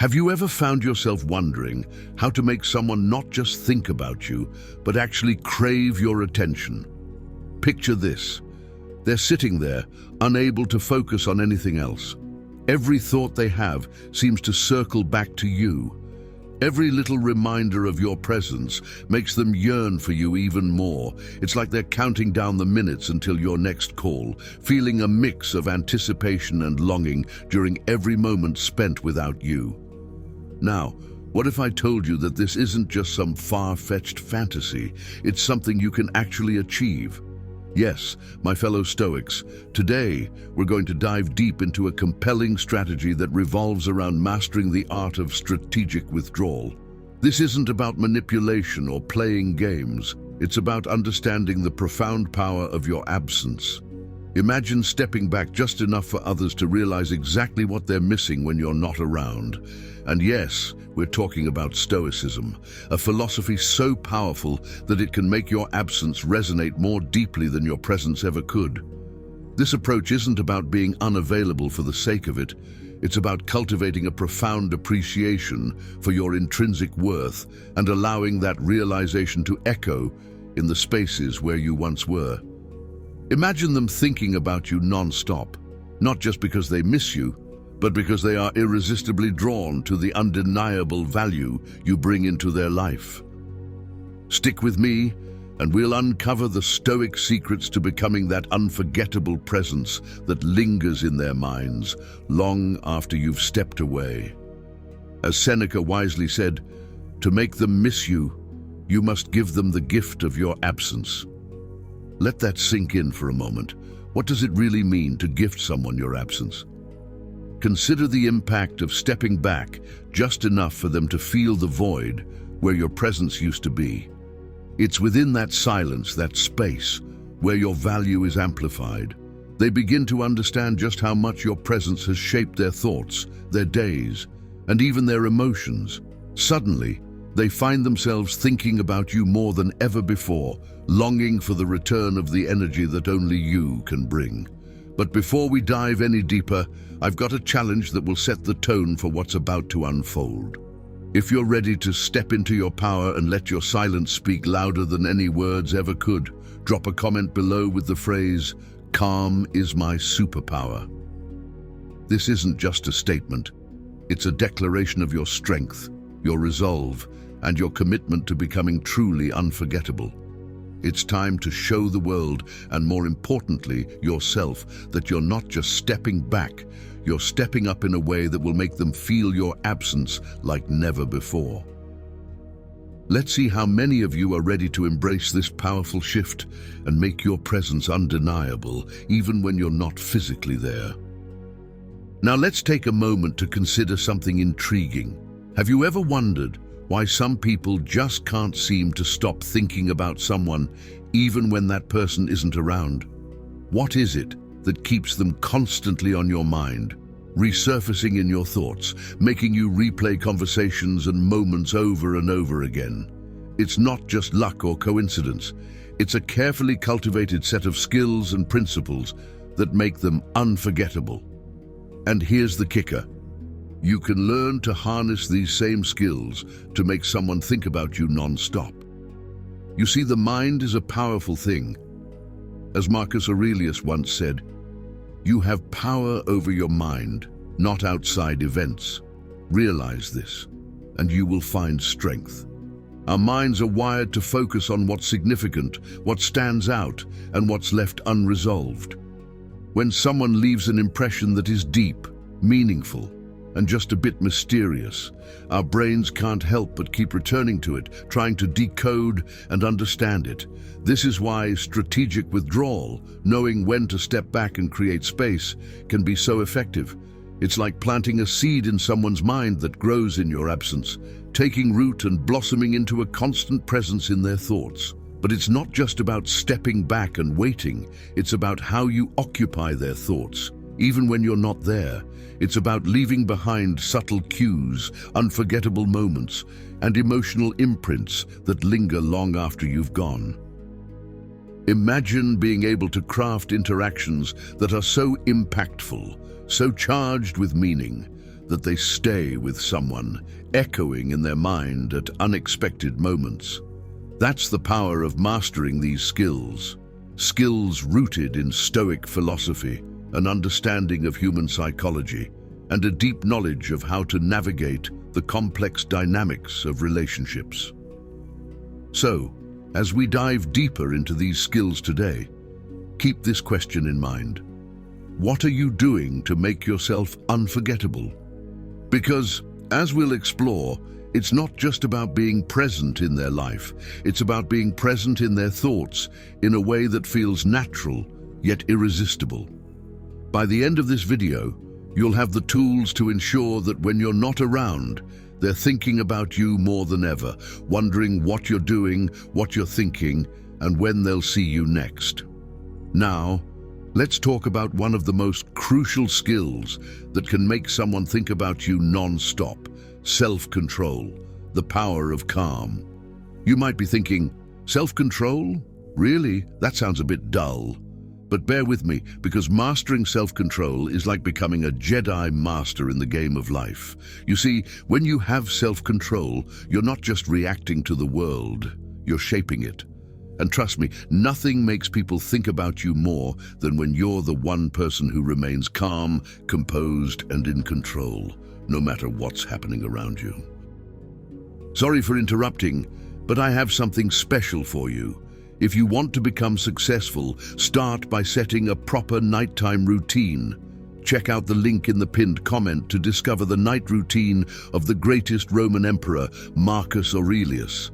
Have you ever found yourself wondering how to make someone not just think about you, but actually crave your attention? Picture this. They're sitting there, unable to focus on anything else. Every thought they have seems to circle back to you. Every little reminder of your presence makes them yearn for you even more. It's like they're counting down the minutes until your next call, feeling a mix of anticipation and longing during every moment spent without you. Now, what if I told you that this isn't just some far-fetched fantasy? It's something you can actually achieve. Yes, my fellow Stoics, today we're going to dive deep into a compelling strategy that revolves around mastering the art of strategic withdrawal. This isn't about manipulation or playing games. It's about understanding the profound power of your absence. Imagine stepping back just enough for others to realize exactly what they're missing when you're not around. And yes, we're talking about Stoicism, a philosophy so powerful that it can make your absence resonate more deeply than your presence ever could. This approach isn't about being unavailable for the sake of it. It's about cultivating a profound appreciation for your intrinsic worth and allowing that realization to echo in the spaces where you once were. Imagine them thinking about you non-stop, not just because they miss you, but because they are irresistibly drawn to the undeniable value you bring into their life. Stick with me, and we'll uncover the Stoic secrets to becoming that unforgettable presence that lingers in their minds long after you've stepped away. As Seneca wisely said, to make them miss you, you must give them the gift of your absence. Let that sink in for a moment. What does it really mean to gift someone your absence? Consider the impact of stepping back just enough for them to feel the void where your presence used to be. It's within that silence, that space, where your value is amplified. They begin to understand just how much your presence has shaped their thoughts, their days, and even their emotions. Suddenly, they find themselves thinking about you more than ever before, longing for the return of the energy that only you can bring. But before we dive any deeper, I've got a challenge that will set the tone for what's about to unfold. If you're ready to step into your power and let your silence speak louder than any words ever could, drop a comment below with the phrase, "Calm is my superpower." This isn't just a statement. It's a declaration of your strength, your resolve, and your commitment to becoming truly unforgettable. It's time to show the world, and more importantly, yourself, that you're not just stepping back, you're stepping up in a way that will make them feel your absence like never before. Let's see how many of you are ready to embrace this powerful shift and make your presence undeniable, even when you're not physically there. Now let's take a moment to consider something intriguing. Have you ever wondered why some people just can't seem to stop thinking about someone even when that person isn't around? What is it that keeps them constantly on your mind, resurfacing in your thoughts, making you replay conversations and moments over and over again? It's not just luck or coincidence. It's a carefully cultivated set of skills and principles that make them unforgettable. And here's the kicker. You can learn to harness these same skills to make someone think about you non-stop. You see, the mind is a powerful thing. As Marcus Aurelius once said, you have power over your mind, not outside events. Realize this, and you will find strength. Our minds are wired to focus on what's significant, what stands out, and what's left unresolved. When someone leaves an impression that is deep, meaningful, and just a bit mysterious, our brains can't help but keep returning to it, trying to decode and understand it. This is why strategic withdrawal, knowing when to step back and create space, can be so effective. It's like planting a seed in someone's mind that grows in your absence, taking root and blossoming into a constant presence in their thoughts. But it's not just about stepping back and waiting, it's about how you occupy their thoughts. Even when you're not there, it's about leaving behind subtle cues, unforgettable moments, and emotional imprints that linger long after you've gone. Imagine being able to craft interactions that are so impactful, so charged with meaning, that they stay with someone, echoing in their mind at unexpected moments. That's the power of mastering these skills. Skills rooted in Stoic philosophy, an understanding of human psychology, and a deep knowledge of how to navigate the complex dynamics of relationships. So, as we dive deeper into these skills today, keep this question in mind. What are you doing to make yourself unforgettable? Because, as we'll explore, it's not just about being present in their life, it's about being present in their thoughts in a way that feels natural, yet irresistible. By the end of this video, you'll have the tools to ensure that when you're not around, they're thinking about you more than ever, wondering what you're doing, what you're thinking, and when they'll see you next. Now, let's talk about one of the most crucial skills that can make someone think about you non-stop: self-control, the power of calm. You might be thinking, self-control? Really? That sounds a bit dull. But bear with me, because mastering self-control is like becoming a Jedi master in the game of life. You see, when you have self-control, you're not just reacting to the world, you're shaping it. And trust me, nothing makes people think about you more than when you're the one person who remains calm, composed, and in control, no matter what's happening around you. Sorry for interrupting, but I have something special for you. If you want to become successful, start by setting a proper nighttime routine. Check out the link in the pinned comment to discover the night routine of the greatest Roman emperor, Marcus Aurelius.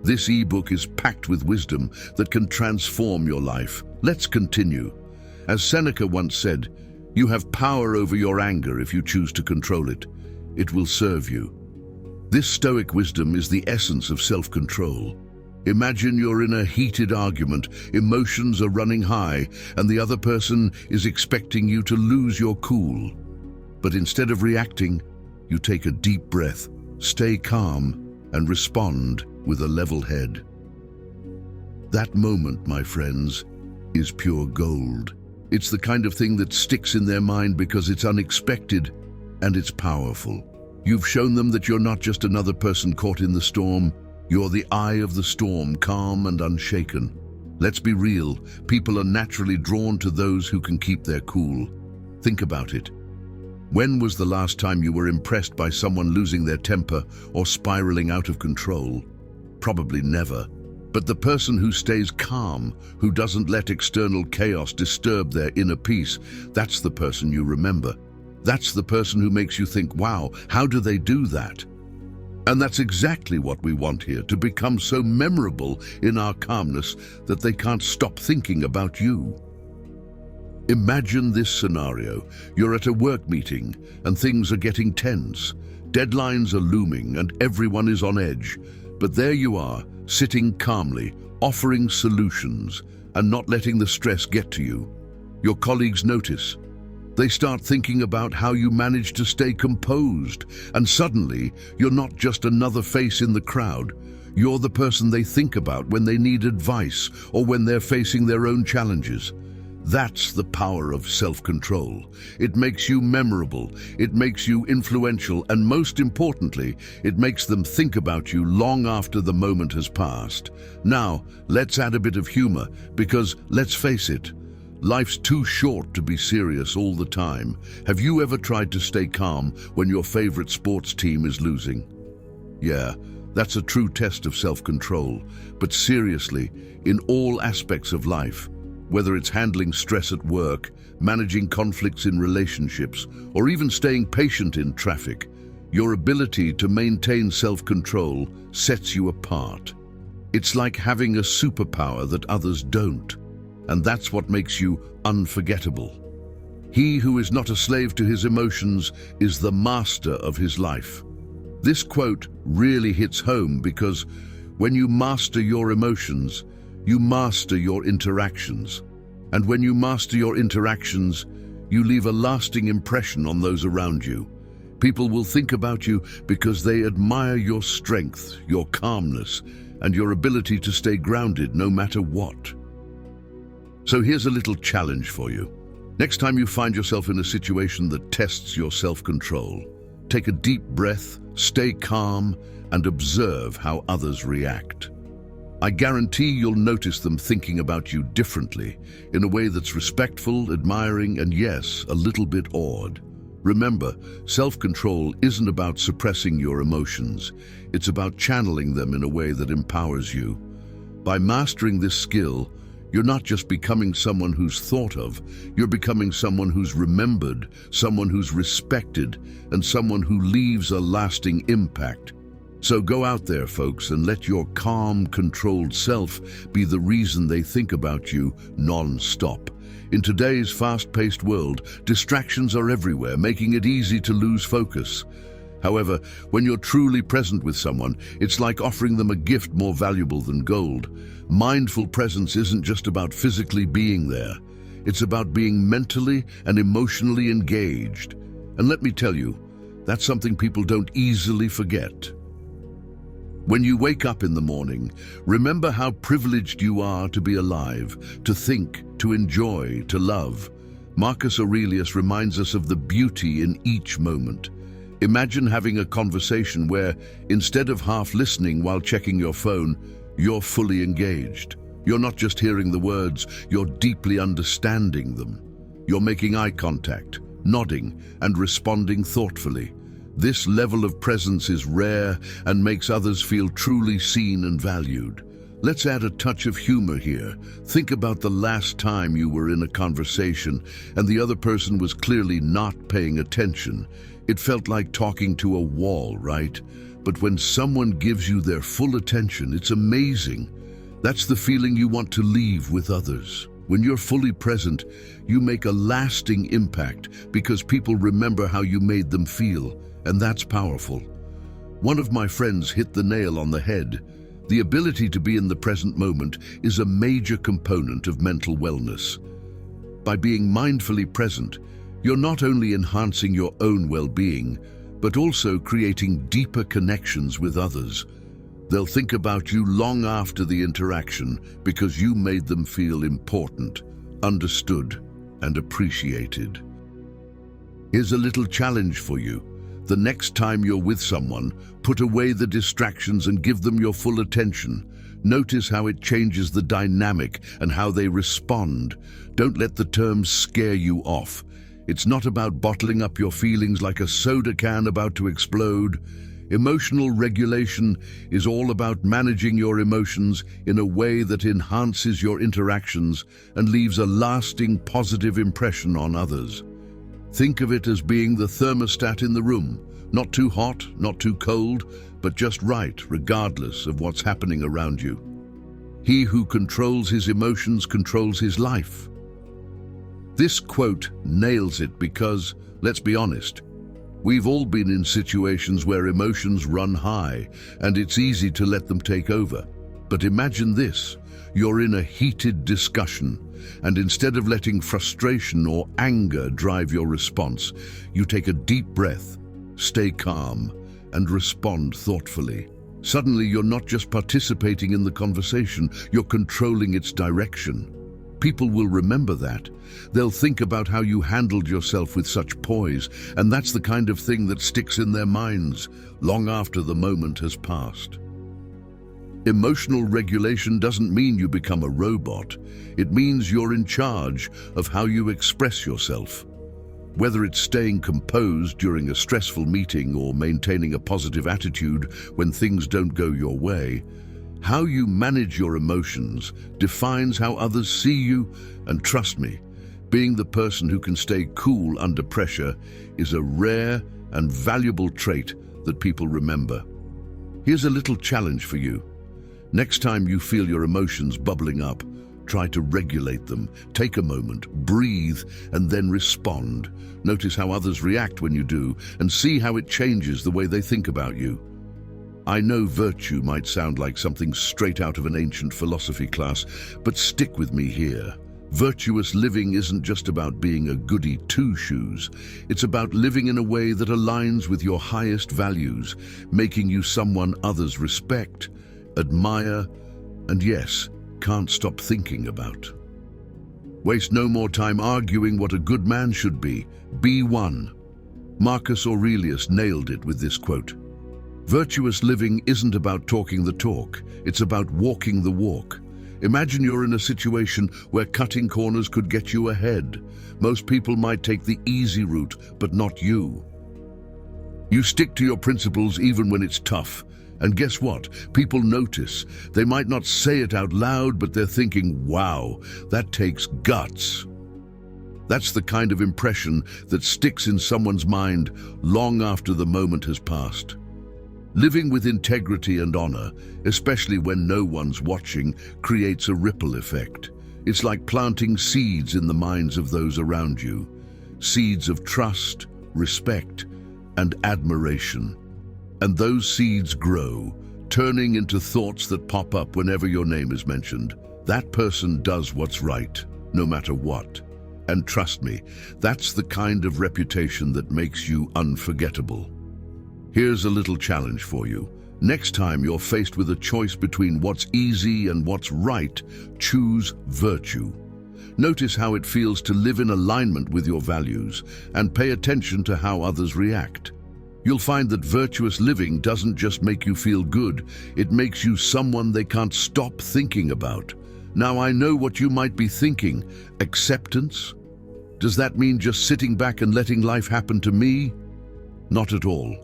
This ebook is packed with wisdom that can transform your life. Let's continue. As Seneca once said, you have power over your anger if you choose to control it. It will serve you. This Stoic wisdom is the essence of self-control. Imagine you're in a heated argument, emotions are running high, and the other person is expecting you to lose your cool. But instead of reacting, you take a deep breath, stay calm, and respond with a level head. That moment, my friends, is pure gold. It's the kind of thing that sticks in their mind because it's unexpected and it's powerful. You've shown them that you're not just another person caught in the storm. You're the eye of the storm, calm and unshaken. Let's be real, people are naturally drawn to those who can keep their cool. Think about it. When was the last time you were impressed by someone losing their temper or spiraling out of control? Probably never. But the person who stays calm, who doesn't let external chaos disturb their inner peace, that's the person you remember. That's the person who makes you think, wow, how do they do that? And that's exactly what we want here, to become so memorable in our calmness that they can't stop thinking about you. Imagine this scenario. You're at a work meeting and things are getting tense. Deadlines are looming and everyone is on edge. But there you are, sitting calmly, offering solutions and not letting the stress get to you. Your colleagues notice. They start thinking about how you manage to stay composed, and suddenly you're not just another face in the crowd. You're the person they think about when they need advice or when they're facing their own challenges. That's the power of self-control. It makes you memorable, it makes you influential, and most importantly, it makes them think about you long after the moment has passed. Now, let's add a bit of humor, because let's face it, life's too short to be serious all the time. Have you ever tried to stay calm when your favorite sports team is losing? Yeah, that's a true test of self-control. But seriously, in all aspects of life, whether it's handling stress at work, managing conflicts in relationships, or even staying patient in traffic, your ability to maintain self-control sets you apart. It's like having a superpower that others don't. And that's what makes you unforgettable. He who is not a slave to his emotions is the master of his life. This quote really hits home because when you master your emotions, you master your interactions. And when you master your interactions, you leave a lasting impression on those around you. People will think about you because they admire your strength, your calmness, and your ability to stay grounded no matter what. So here's a little challenge for you. Next time you find yourself in a situation that tests your self-control, Take a deep breath, stay calm, and observe how others react. I guarantee you'll notice them thinking about you differently, in a way that's respectful, admiring, and yes, a little bit awed. Remember, self-control isn't about suppressing your emotions. It's about channeling them in a way that empowers you. By mastering this skill, you're not just becoming someone who's thought of, you're becoming someone who's remembered, someone who's respected, and someone who leaves a lasting impact. So go out there, folks, and let your calm, controlled self be the reason they think about you non-stop. In today's fast-paced world, distractions are everywhere, making it easy to lose focus. However, when you're truly present with someone, it's like offering them a gift more valuable than gold. Mindful presence isn't just about physically being there. It's about being mentally and emotionally engaged. And let me tell you, that's something people don't easily forget. When you wake up in the morning, remember how privileged you are to be alive, to think, to enjoy, to love. Marcus Aurelius reminds us of the beauty in each moment. Imagine having a conversation where, instead of half listening while checking your phone, you're fully engaged. You're not just hearing the words, you're deeply understanding them. You're making eye contact, nodding, and responding thoughtfully. This level of presence is rare and makes others feel truly seen and valued. Let's add a touch of humor here. Think about the last time you were in a conversation and the other person was clearly not paying attention. It felt like talking to a wall, right? But when someone gives you their full attention, it's amazing. That's the feeling you want to leave with others. When you're fully present, you make a lasting impact because people remember how you made them feel. And that's powerful. One of my friends hit the nail on the head. The ability to be in the present moment is a major component of mental wellness. By being mindfully present, you're not only enhancing your own well-being, but also creating deeper connections with others. They'll think about you long after the interaction because you made them feel important, understood, and appreciated. Here's a little challenge for you. The next time you're with someone, put away the distractions and give them your full attention. Notice how it changes the dynamic and how they respond. Don't let the terms scare you off. It's not about bottling up your feelings like a soda can about to explode. Emotional regulation is all about managing your emotions in a way that enhances your interactions and leaves a lasting positive impression on others. Think of it as being the thermostat in the room. Not too hot, not too cold, but just right, regardless of what's happening around you. He who controls his emotions controls his life. This quote nails it because, let's be honest, we've all been in situations where emotions run high and it's easy to let them take over. But imagine this, you're in a heated discussion, and instead of letting frustration or anger drive your response, you take a deep breath, stay calm, and respond thoughtfully. Suddenly, you're not just participating in the conversation, you're controlling its direction. People will remember that. They'll think about how you handled yourself with such poise, and that's the kind of thing that sticks in their minds long after the moment has passed. Emotional regulation doesn't mean you become a robot. It means you're in charge of how you express yourself. Whether it's staying composed during a stressful meeting or maintaining a positive attitude when things don't go your way, how you manage your emotions defines how others see you, and trust me, being the person who can stay cool under pressure is a rare and valuable trait that people remember. Here's a little challenge for you. Next time you feel your emotions bubbling up, try to regulate them. Take a moment, breathe, and then respond. Notice how others react when you do, and see how it changes the way they think about you. I know virtue might sound like something straight out of an ancient philosophy class, but stick with me here. Virtuous living isn't just about being a goody two-shoes. It's about living in a way that aligns with your highest values, making you someone others respect, admire, and yes, can't stop thinking about. Waste no more time arguing what a good man should be. Be one. Marcus Aurelius nailed it with this quote: "Virtuous living isn't about talking the talk, it's about walking the walk." Imagine you're in a situation where cutting corners could get you ahead. Most people might take the easy route, but not you. You stick to your principles even when it's tough. And guess what? People notice. They might not say it out loud, but they're thinking, wow, that takes guts. That's the kind of impression that sticks in someone's mind long after the moment has passed. Living with integrity and honor, especially when no one's watching, creates a ripple effect. It's like planting seeds in the minds of those around you. Seeds of trust, respect, and admiration. And those seeds grow, turning into thoughts that pop up whenever your name is mentioned. That person does what's right, no matter what. And trust me, that's the kind of reputation that makes you unforgettable. Here's a little challenge for you. Next time you're faced with a choice between what's easy and what's right, choose virtue. Notice how it feels to live in alignment with your values and pay attention to how others react. You'll find that virtuous living doesn't just make you feel good, it makes you someone they can't stop thinking about. Now I know what you might be thinking. Acceptance? Does that mean just sitting back and letting life happen to me? Not at all.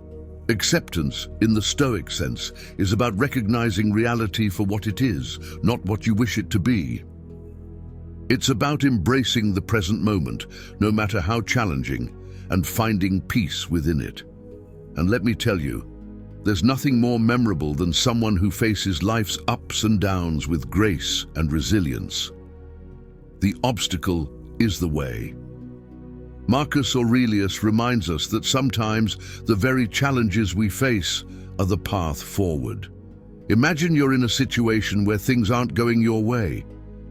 Acceptance, in the Stoic sense, is about recognizing reality for what it is, not what you wish it to be. It's about embracing the present moment, no matter how challenging, and finding peace within it. And let me tell you, there's nothing more memorable than someone who faces life's ups and downs with grace and resilience. The obstacle is the way. Marcus Aurelius reminds us that sometimes the very challenges we face are the path forward. Imagine you're in a situation where things aren't going your way.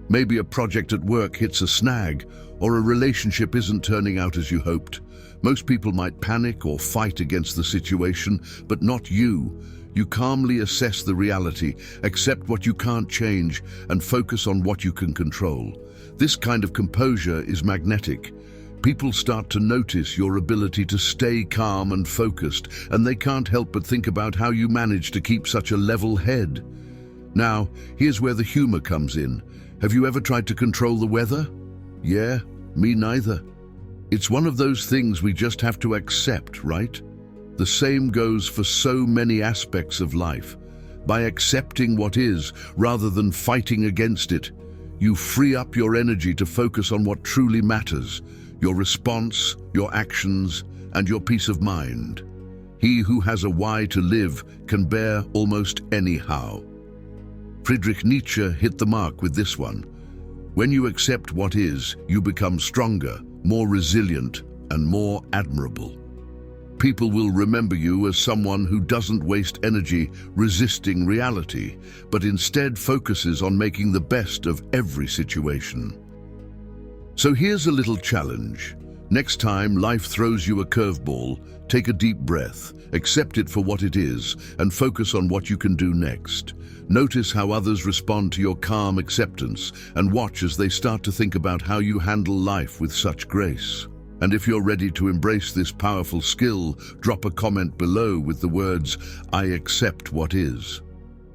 Maybe a project at work hits a snag, or a relationship isn't turning out as you hoped. Most people might panic or fight against the situation, but not you. You calmly assess the reality, accept what you can't change, and focus on what you can control. This kind of composure is magnetic. People start to notice your ability to stay calm and focused, and they can't help but think about how you manage to keep such a level head. Now, here's where the humor comes in. Have you ever tried to control the weather? Yeah, me neither. It's one of those things we just have to accept, right? The same goes for so many aspects of life. By accepting what is, rather than fighting against it, you free up your energy to focus on what truly matters: your response, your actions, and your peace of mind. He who has a why to live can bear almost any how. Friedrich Nietzsche hit the mark with this one. When you accept what is, you become stronger, more resilient, and more admirable. People will remember you as someone who doesn't waste energy resisting reality, but instead focuses on making the best of every situation. So here's a little challenge. Next time life throws you a curveball, take a deep breath, accept it for what it is, and focus on what you can do next. Notice how others respond to your calm acceptance, and watch as they start to think about how you handle life with such grace. And if you're ready to embrace this powerful skill, drop a comment below with the words, "I accept what is."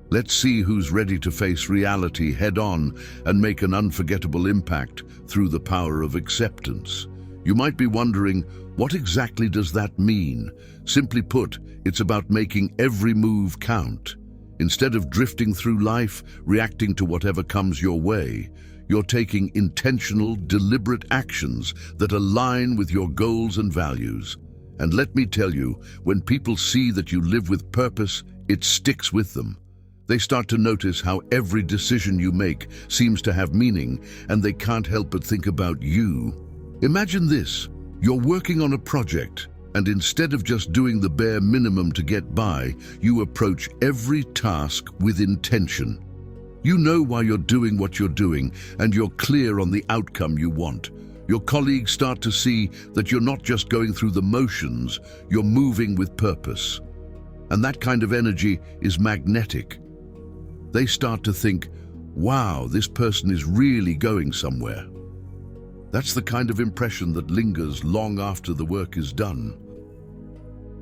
Let's see who's ready to face reality head-on and make an unforgettable impact through the power of acceptance. You might be wondering, what exactly does that mean? Simply put, it's about making every move count. Instead of drifting through life, reacting to whatever comes your way, you're taking intentional, deliberate actions that align with your goals and values. And let me tell you, when people see that you live with purpose, it sticks with them. They start to notice how every decision you make seems to have meaning, and they can't help but think about you. Imagine this: you're working on a project, and instead of just doing the bare minimum to get by, you approach every task with intention. You know why you're doing what you're doing, and you're clear on the outcome you want. Your colleagues start to see that you're not just going through the motions, you're moving with purpose. And that kind of energy is magnetic. They start to think, wow, this person is really going somewhere. That's the kind of impression that lingers long after the work is done.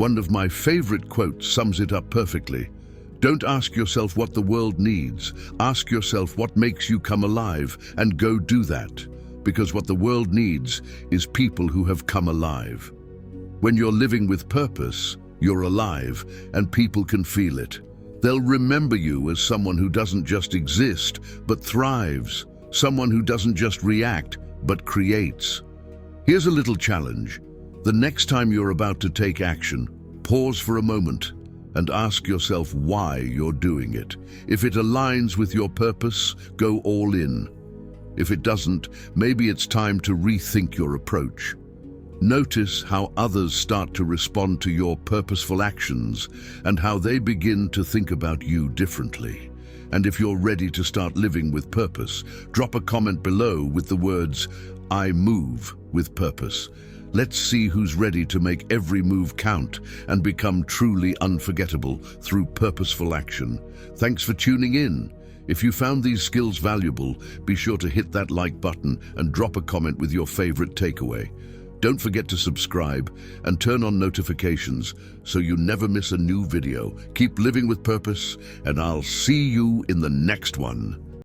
One of my favorite quotes sums it up perfectly. Don't ask yourself what the world needs. Ask yourself what makes you come alive, and go do that. Because what the world needs is people who have come alive. When you're living with purpose, you're alive, and people can feel it. They'll remember you as someone who doesn't just exist, but thrives. Someone who doesn't just react, but creates. Here's a little challenge. The next time you're about to take action, pause for a moment and ask yourself why you're doing it. If it aligns with your purpose, go all in. If it doesn't, maybe it's time to rethink your approach. Notice how others start to respond to your purposeful actions and how they begin to think about you differently. And if you're ready to start living with purpose, drop a comment below with the words, "I move with purpose." Let's see who's ready to make every move count and become truly unforgettable through purposeful action. Thanks for tuning in. If you found these skills valuable, be sure to hit that like button and drop a comment with your favorite takeaway. Don't forget to subscribe and turn on notifications so you never miss a new video. Keep living with purpose, and I'll see you in the next one.